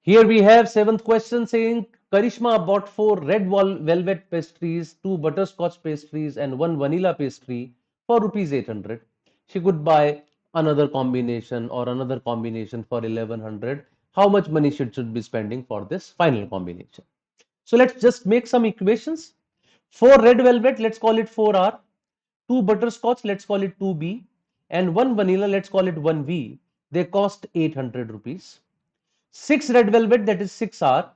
Here we have seventh question saying Karishma bought 4 red velvet pastries, 2 butterscotch pastries, and 1 vanilla pastry for rupees 800. She could buy another combination or another combination for 1100. How much money should be spending for this final combination? So let's just make some equations. 4 red velvet, let's call it 4R. 2 butterscotch, let's call it 2B. And 1 vanilla, let's call it 1V. They cost 800 rupees. 6 red velvet, that is 6R,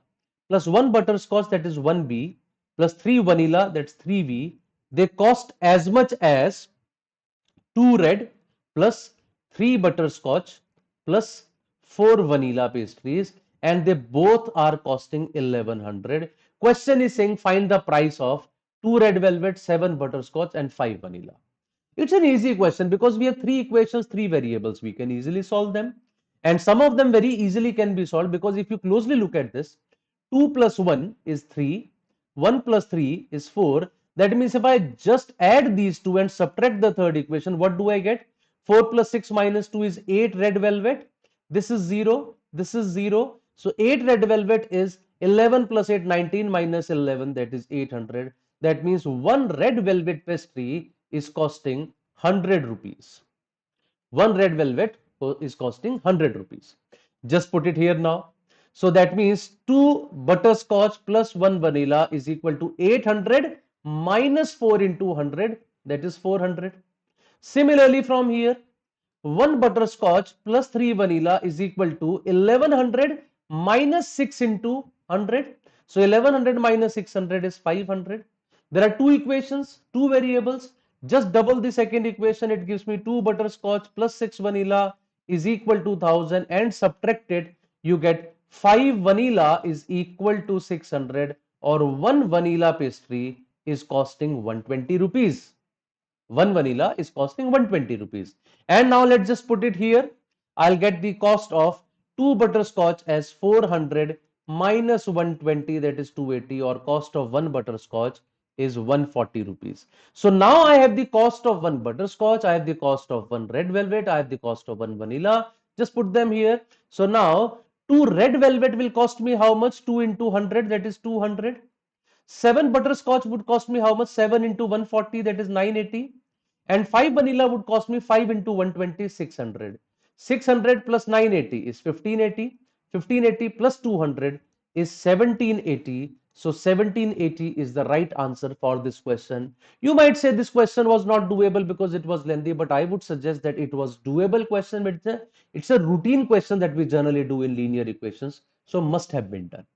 plus 1 butterscotch, that is 1B, plus 3 vanilla, that's 3V. They cost as much as 2 red plus 3 butterscotch plus 4 vanilla pastries, and they both are costing 1100. Question is saying find the price of 2 red velvet, 7 butterscotch, and 5 vanilla. It's an easy question because we have 3 equations, 3 variables. We can easily solve them. And some of them very easily can be solved because if you closely look at this, 2 plus 1 is 3, 1 plus 3 is 4. That means if I just add these two and subtract the third equation, what do I get? 4 plus 6 minus 2 is 8 red velvet. This is 0. This is 0. So 8 red velvet is 11 plus 8, 19 minus 11, that is 800. That means one red velvet pastry is costing 100 rupees. One red velvet is costing 100 rupees. Just put it here now. So that means 2 butterscotch plus 1 vanilla is equal to 800 minus 4 into 100, that is 400. Similarly from here, 1 butterscotch plus 3 vanilla is equal to 1100 minus 6 into 100. So 1100 minus 600 is 500. There are 2 equations, 2 variables. Just double the second equation. It gives me 2 butterscotch plus 6 vanilla is equal to 1000, and subtracted you get 5 vanilla is equal to 600, or 1 vanilla pastry is costing 120 rupees. 1 vanilla is costing 120 rupees. And now let's just put it here. I'll get the cost of 2 butterscotch as 400 minus 120, that is 280, or cost of 1 butterscotch is 140 rupees. So now I have the cost of 1 butterscotch, I have the cost of 1 red velvet, I have the cost of 1 vanilla. Just put them here. So now 2 red velvet will cost me how much? 2 into 100, that is 200. 7 butterscotch would cost me how much? 7 into 140, that is 980. And 5 vanilla would cost me 5 into 120, 600. 600 plus 980 is 1580. 1580 plus 200 is 1780. So 1780 is the right answer for this question. You might say this question was not doable because it was lengthy, but I would suggest that it was doable question. But it's a routine question that we generally do in linear equations, so must have been done.